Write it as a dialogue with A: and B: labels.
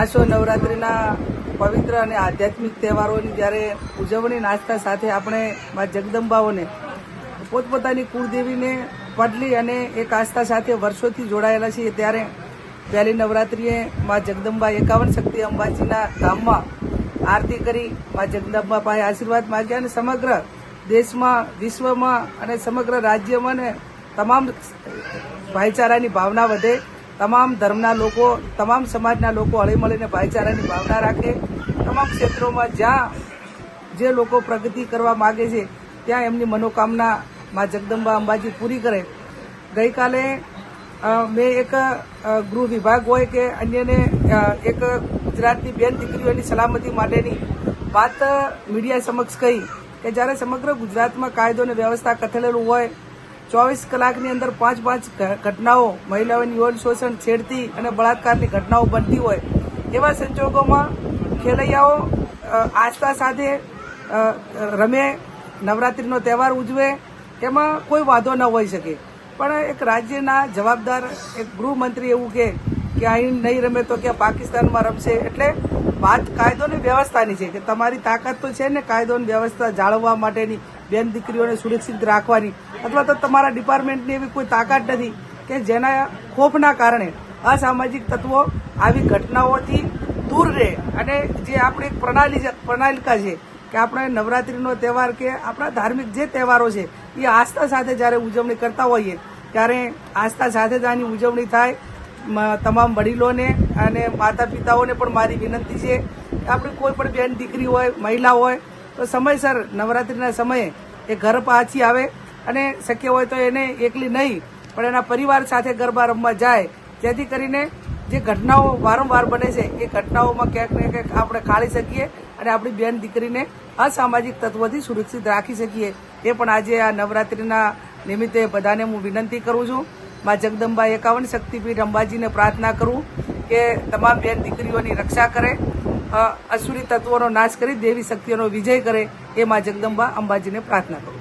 A: આસો નવરાત્રિના પવિત્ર અને આધ્યાત્મિક તહેવારોની જ્યારે ઉજવણી નાચતા સાથે આપણે મા જગદંબાઓને પોતપોતાની કુળદેવીને પડલી અને એક આસ્થા સાથે વર્ષોથી જોડાયેલા છીએ, ત્યારે પહેલી નવરાત્રિએ મા જગદંબા 51 શક્તિ અંબાજીના ધામમાં આરતી કરી મા જગદંબા પાસે આશીર્વાદ માગ્યા અને સમગ્ર દેશમાં, વિશ્વમાં અને સમગ્ર રાજ્યમાં ને તમામ ભાઈચારાની ભાવના વધે, તમામ ધર્મના લોકો, તમામ સમાજના લોકો હળીમળીને ભાઈચારાની ભાવના રાખે, તમામ ક્ષેત્રોમાં જ્યાં જે લોકો પ્રગતિ કરવા માગે છે ત્યાં એમની મનોકામના મા જગદંબા અંબાજી પૂરી કરે. ગઈકાલે મેં એક ગૃહ વિભાગ હોય કે અન્યને એક ગુજરાતની બેન દીકરીઓની સલામતી માટેની વાત મીડિયા સમક્ષ કહી કે જ્યારે સમગ્ર ગુજરાતમાં કાયદો અને વ્યવસ્થા કથળેલું હોય, 24 કલાકની અંદર 5 ઘટનાઓ મહિલાઓની યૌન શોષણ, છેડતી અને બળાત્કારની ઘટનાઓ બનતી હોય, એવા સંજોગોમાં ખેલૈયાઓ આસ્થા સાથે રમે, નવરાત્રિનો તહેવાર ઉજવે, એમાં કોઈ વાંધો ન હોઈ શકે. પણ એક રાજ્યના જવાબદાર એક ગૃહમંત્રી એવું કે અહીં નહીં રમે તો કે પાકિસ્તાનમાં રમશે, એટલે વાત કાયદો અને વ્યવસ્થાની છે કે તમારી તાકાત તો છે ને કાયદો અને વ્યવસ્થા જાળવવા માટેની, બેન દીકરીઓને સુરક્ષિત રાખવાની, અથવા તો તમારા ડિપાર્ટમેન્ટની એવી કોઈ તાકાત નથી કે જેના ખોફના કારણે અસામાજિક તત્વો આવી ઘટનાઓથી દૂર રહે. અને જે આપણી એક પ્રણાલિકા છે કે આપણે નવરાત્રિનો તહેવાર કે આપણા ધાર્મિક જે તહેવારો છે એ આસ્થા સાથે જ્યારે ઉજવણી કરતા હોઈએ ત્યારે આસ્થા સાથે જ આની ઉજવણી થાય. તમામ વડીલોને અને માતા પિતાઓને પણ મારી વિનંતી છે કે આપણી કોઈ પણ બેન દીકરી હોય, મહિલા હોય તો સમયસર નવરાત્રિના સમયે એ ઘર પાછી આવે અને શક્ય હોય તો એને એકલી નહીં પણ એના પરિવાર સાથે ગરબા રમવા જાય, જેથી કરીને જે ઘટનાઓ વારંવાર બને છે એ ઘટનાઓમાં ક્યાંક ને ક્યાંક આપણે ખાળી શકીએ અને આપણી બેન દીકરીને અસામાજિક તત્વોથી સુરક્ષિત રાખી શકીએ. એ પણ આજે આ નવરાત્રિના નિમિત્તે બધાને હું વિનંતી કરું છું. મા જગદંબા 51 શક્તિપીઠ અંબાજીને પ્રાર્થના કરું કે તમામ બેન દીકરીઓની રક્ષા કરે, અસુરી તત્વોનો નાશ કરી દેવી શક્તિઓનો વિજય કરે, એ મા જગદંબા અંબાજીને પ્રાર્થના કરું.